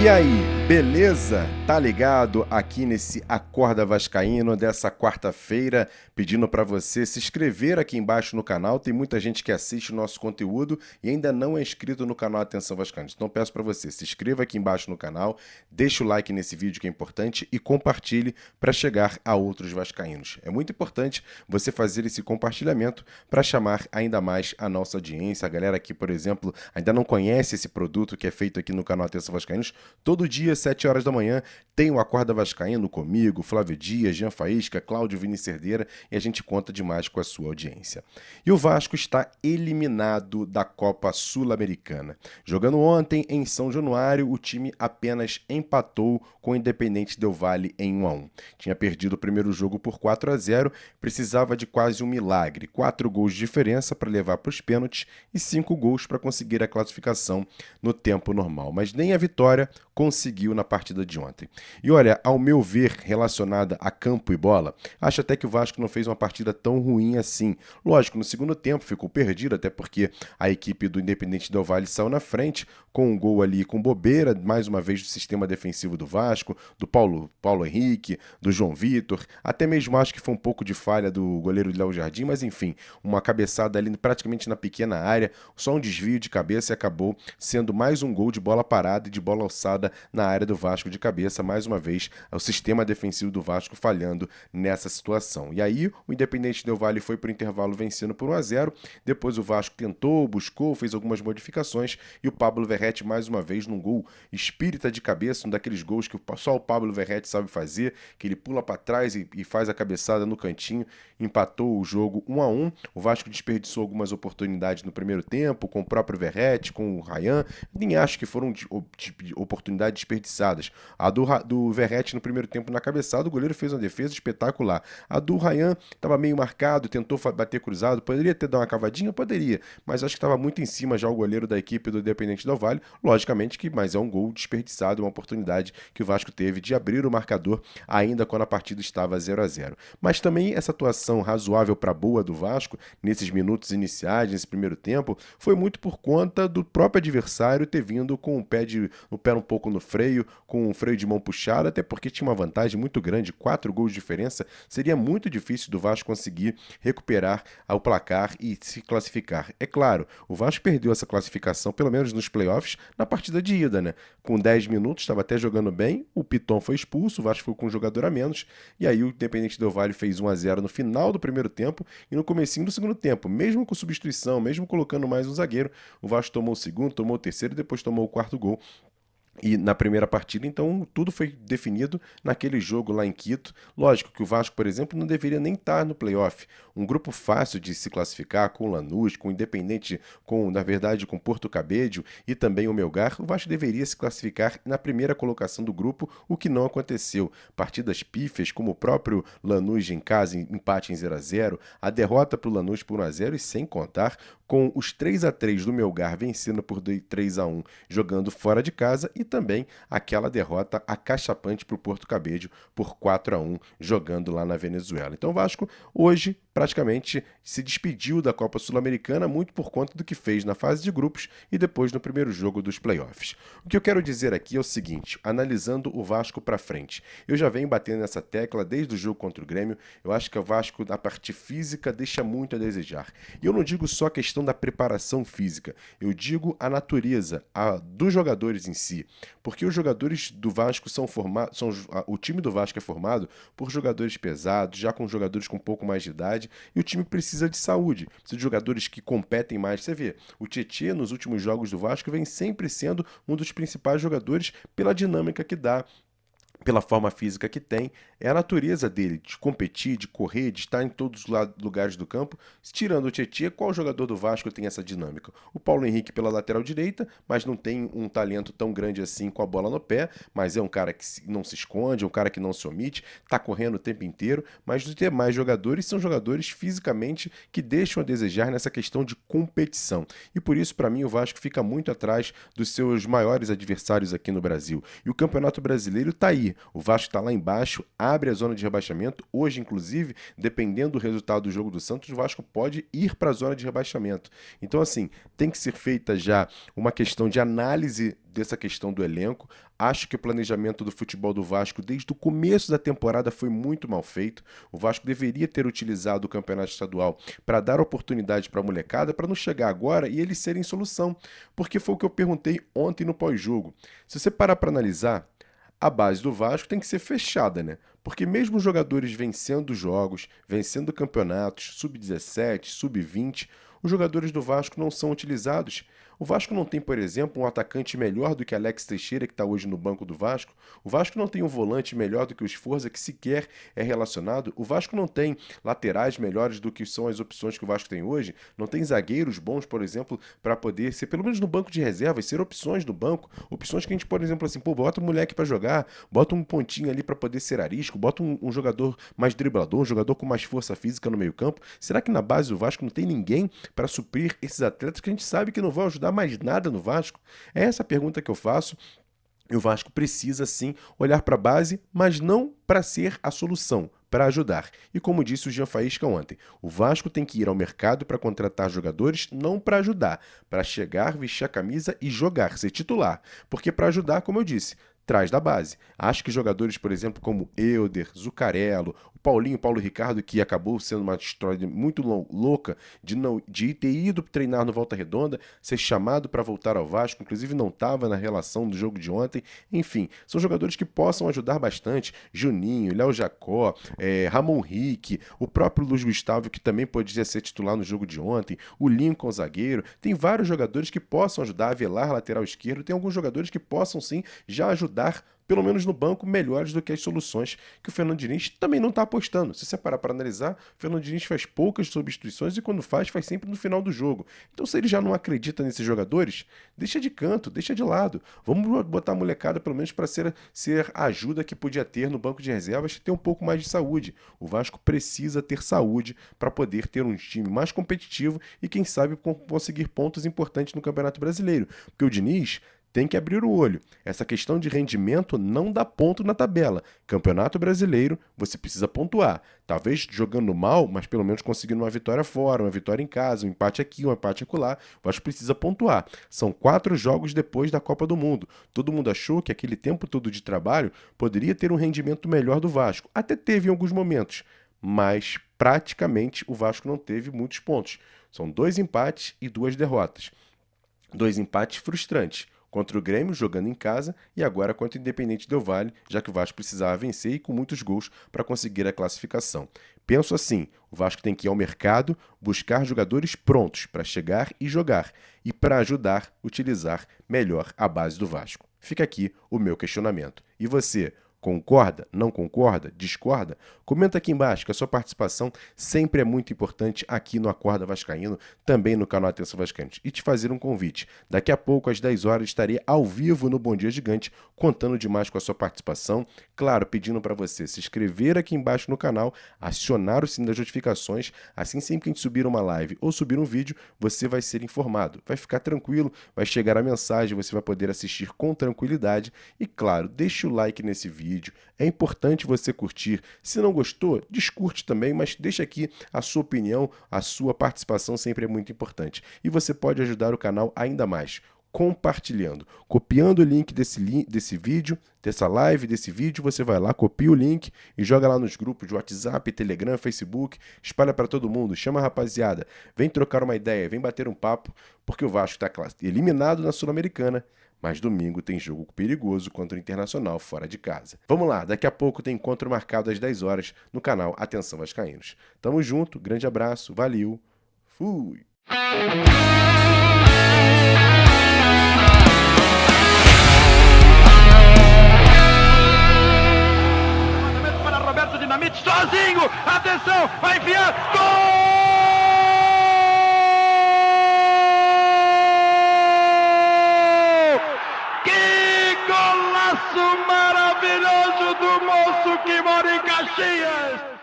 E aí, beleza? Tá ligado aqui nesse Acorda Vascaíno dessa quarta-feira, pedindo para você se inscrever aqui embaixo no canal. Tem muita gente que assiste o nosso conteúdo e ainda não é inscrito no canal Atenção Vascaínos. Então peço para você, se inscreva aqui embaixo no canal, deixa o like nesse vídeo que é importante e compartilhe para chegar a outros vascaínos. É muito importante você fazer esse compartilhamento para chamar ainda mais a nossa audiência. A galera aqui, por exemplo, ainda não conhece esse produto que é feito aqui no canal Atenção Vascaínos. Todo dia, 7 horas da manhã, tem o Acorda Vascaíno comigo, Flávio Dias, Jean Faísca, Cláudio Vini Cerdeira, e a gente conta demais com a sua audiência. E o Vasco está eliminado da Copa Sul-Americana. Jogando ontem em São Januário, o time apenas empatou com o Independente Del Valle em 1-1. Tinha perdido o primeiro jogo por 4-0, precisava de quase um milagre. 4 gols de diferença para levar para os pênaltis e 5 gols para conseguir a classificação no tempo normal. Mas nem a vitória conseguiu na partida de ontem. E olha, ao meu ver, relacionada a campo e bola, acho até que o Vasco não fez uma partida tão ruim assim. Lógico, no segundo tempo ficou perdido, até porque a equipe do Independente Del Valle saiu na frente, com um gol ali com bobeira, mais uma vez do sistema defensivo do Vasco, do Paulo Henrique, do João Vitor, até mesmo acho que foi um pouco de falha do goleiro Léo Jardim, mas enfim, uma cabeçada ali praticamente na pequena área, só um desvio de cabeça e acabou sendo mais um gol de bola parada e de bola alçada na área do Vasco de cabeça, mais uma vez o sistema defensivo do Vasco falhando nessa situação. E aí o Independente Del Valle foi para o intervalo vencendo por 1-0, depois o Vasco tentou, buscou, fez algumas modificações e o Pablo Verratti mais uma vez num gol espírita de cabeça, um daqueles gols que só o Pablo Verratti sabe fazer, que ele pula para trás e faz a cabeçada no cantinho, empatou o jogo 1-1. O Vasco desperdiçou algumas oportunidades no primeiro tempo, com o próprio Verratti, com o Ryan, nem acho que foram oportunidades desperdiçadas. A do Verratti no primeiro tempo na cabeçada, o goleiro fez uma defesa espetacular. A do Ryan estava meio marcado, tentou bater cruzado, poderia ter dado uma cavadinha? Poderia, mas acho que estava muito em cima já o goleiro da equipe do Independente Del Valle, logicamente que, mas é um gol desperdiçado, uma oportunidade que o Vasco teve de abrir o marcador ainda quando a partida estava 0-0. Mas também essa atuação razoável para boa do Vasco, nesses minutos iniciais, nesse primeiro tempo, foi muito por conta do próprio adversário ter vindo com o pé um pouco no freio, com o freio de mão puxado, até porque tinha uma vantagem muito grande, 4 gols de diferença, seria muito difícil do Vasco conseguir recuperar o placar e se classificar. É claro, o Vasco perdeu essa classificação, pelo menos nos playoffs, na partida de ida, né? Com 10 minutos, estava até jogando bem, o Piton foi expulso, o Vasco foi com um jogador a menos, e aí o Independente Del Valle fez 1-0 no final do primeiro tempo e no comecinho do segundo tempo, mesmo com substituição, mesmo colocando mais um zagueiro, o Vasco tomou o segundo, tomou o terceiro e depois tomou o quarto gol. E na primeira partida, então, tudo foi definido naquele jogo lá em Quito. Lógico que o Vasco, por exemplo, não deveria nem estar no playoff. Um grupo fácil de se classificar com o Lanús, com o Independente, na verdade, com Porto Cabedelo e também o Melgar, o Vasco deveria se classificar na primeira colocação do grupo, o que não aconteceu. Partidas pífias, como o próprio Lanús em casa, empate em 0-0, a derrota para o Lanús por 1-0 e sem contar com os 3-3 do Melgar vencendo por 3-1 jogando fora de casa e também aquela derrota acachapante para o Porto Cabedelo por 4-1 jogando lá na Venezuela. Então o Vasco hoje praticamente se despediu da Copa Sul-Americana muito por conta do que fez na fase de grupos e depois no primeiro jogo dos playoffs. O que eu quero dizer aqui é o seguinte, analisando o Vasco para frente. Eu já venho batendo nessa tecla desde o jogo contra o Grêmio, eu acho que o Vasco na parte física deixa muito a desejar. E eu não digo só a questão da preparação física, eu digo a natureza dos jogadores em si, porque os jogadores do Vasco são formados, o time do Vasco é formado por jogadores pesados, já com jogadores com um pouco mais de idade, e o time precisa de saúde, precisa de jogadores que competem mais. Você vê, o Tietê nos últimos jogos do Vasco vem sempre sendo um dos principais jogadores pela dinâmica que dá, pela forma física que tem, é a natureza dele de competir, de correr, de estar em todos os lugares do campo. Tirando o Tietê, qual jogador do Vasco tem essa dinâmica? O Paulo Henrique pela lateral direita, mas não tem um talento tão grande assim com a bola no pé, mas é um cara que não se esconde, é um cara que não se omite, está correndo o tempo inteiro, mas os demais jogadores são jogadores fisicamente que deixam a desejar nessa questão de competição. E por isso, para mim, o Vasco fica muito atrás dos seus maiores adversários aqui no Brasil. E o Campeonato Brasileiro está aí, cair. O Vasco está lá embaixo, abre a zona de rebaixamento. Hoje, inclusive, dependendo do resultado do jogo do Santos, o Vasco pode ir para a zona de rebaixamento. Então, assim, tem que ser feita já uma questão de análise dessa questão do elenco. Acho que o planejamento do futebol do Vasco desde o começo da temporada foi muito mal feito. O Vasco deveria ter utilizado o campeonato estadual para dar oportunidade para a molecada, para não chegar agora e eles serem solução. Porque foi o que eu perguntei ontem no pós-jogo. Se você parar para analisar, a base do Vasco tem que ser fechada, né? Porque mesmo os jogadores vencendo jogos, vencendo campeonatos, sub-17, sub-20, os jogadores do Vasco não são utilizados. O Vasco não tem, por exemplo, um atacante melhor do que Alex Teixeira, que está hoje no banco do Vasco. O Vasco não tem um volante melhor do que o Sforza, que sequer é relacionado. O Vasco não tem laterais melhores do que são as opções que o Vasco tem hoje. Não tem zagueiros bons, por exemplo, para poder ser, pelo menos no banco de reservas, ser opções no banco. Opções que a gente, por exemplo, assim, pô, bota um moleque para jogar, bota um pontinho ali para poder ser arisco, bota um jogador mais driblador, um jogador com mais força física no meio-campo. Será que na base do Vasco não tem ninguém para suprir esses atletas que a gente sabe que não vão ajudar mais nada no Vasco? É essa a pergunta que eu faço. E o Vasco precisa sim olhar para a base, mas não para ser a solução, para ajudar. E como disse o Jean Faísca ontem, o Vasco tem que ir ao mercado para contratar jogadores, não para ajudar, para chegar, vestir a camisa e jogar, ser titular. Porque para ajudar, como eu disse, traz da base. Acho que jogadores, por exemplo, como Euder, Zucarello, o Paulo Ricardo, que acabou sendo uma história muito louca de ter ido treinar no Volta Redonda, ser chamado para voltar ao Vasco, inclusive não estava na relação do jogo de ontem. Enfim, são jogadores que possam ajudar bastante. Juninho, Léo Jacó, Ramon Rick, o próprio Luiz Gustavo, que também podia ser titular no jogo de ontem, o Lincoln zagueiro. Tem vários jogadores que possam ajudar, Avelar, lateral esquerdo. Tem alguns jogadores que possam sim já ajudar, pelo menos no banco, melhores do que as soluções que o Fernando Diniz também não está apostando. Se você parar para analisar, o Fernando Diniz faz poucas substituições e quando faz sempre no final do jogo. Então, se ele já não acredita nesses jogadores, deixa de canto, deixa de lado. Vamos botar a molecada pelo menos para ser a ajuda que podia ter no banco de reservas, ter um pouco mais de saúde. O Vasco precisa ter saúde para poder ter um time mais competitivo e, quem sabe, conseguir pontos importantes no Campeonato Brasileiro. Porque o Diniz tem que abrir o olho. Essa questão de rendimento não dá ponto na tabela. Campeonato Brasileiro, você precisa pontuar. Talvez jogando mal, mas pelo menos conseguindo uma vitória fora, uma vitória em casa, um empate aqui, um empate acolá. O Vasco precisa pontuar. São 4 jogos depois da Copa do Mundo. Todo mundo achou que aquele tempo todo de trabalho poderia ter um rendimento melhor do Vasco. Até teve em alguns momentos, mas praticamente o Vasco não teve muitos pontos. São 2 empates e 2 derrotas. 2 empates frustrantes. Contra o Grêmio, jogando em casa, e agora contra o Independente Del Valle, já que o Vasco precisava vencer e com muitos gols para conseguir a classificação. Penso assim, o Vasco tem que ir ao mercado, buscar jogadores prontos para chegar e jogar, e para ajudar, utilizar melhor a base do Vasco. Fica aqui o meu questionamento. E você? Concorda? Não concorda? Discorda? Comenta aqui embaixo, que a sua participação sempre é muito importante aqui no Acorda Vascaíno, também no canal Atenção Vascaínos. E te fazer um convite. Daqui a pouco, às 10 horas, estarei ao vivo no Bom Dia Gigante, contando demais com a sua participação. Claro, pedindo para você se inscrever aqui embaixo no canal, acionar o sininho das notificações, assim sempre que a gente subir uma live ou subir um vídeo, você vai ser informado. Vai ficar tranquilo, vai chegar a mensagem, você vai poder assistir com tranquilidade. E claro, deixe o like nesse vídeo. É importante você curtir. Se não gostou, descurte também, mas deixa aqui a sua opinião, a sua participação sempre é muito importante. E você pode ajudar o canal ainda mais compartilhando, copiando o link desse vídeo, dessa live, desse vídeo, você vai lá, copia o link e joga lá nos grupos de WhatsApp, Telegram, Facebook, espalha para todo mundo, chama a rapaziada, vem trocar uma ideia, vem bater um papo, porque o Vasco está eliminado na Sul-Americana, mas domingo tem jogo perigoso contra o Internacional fora de casa. Vamos lá, daqui a pouco tem encontro marcado às 10 horas no canal Atenção Vascaínos. Tamo junto, grande abraço, valeu, fui! Para Roberto Dinamite, sozinho, atenção, vai enfiar, gol! Maravilhoso do moço que mora em Caxias.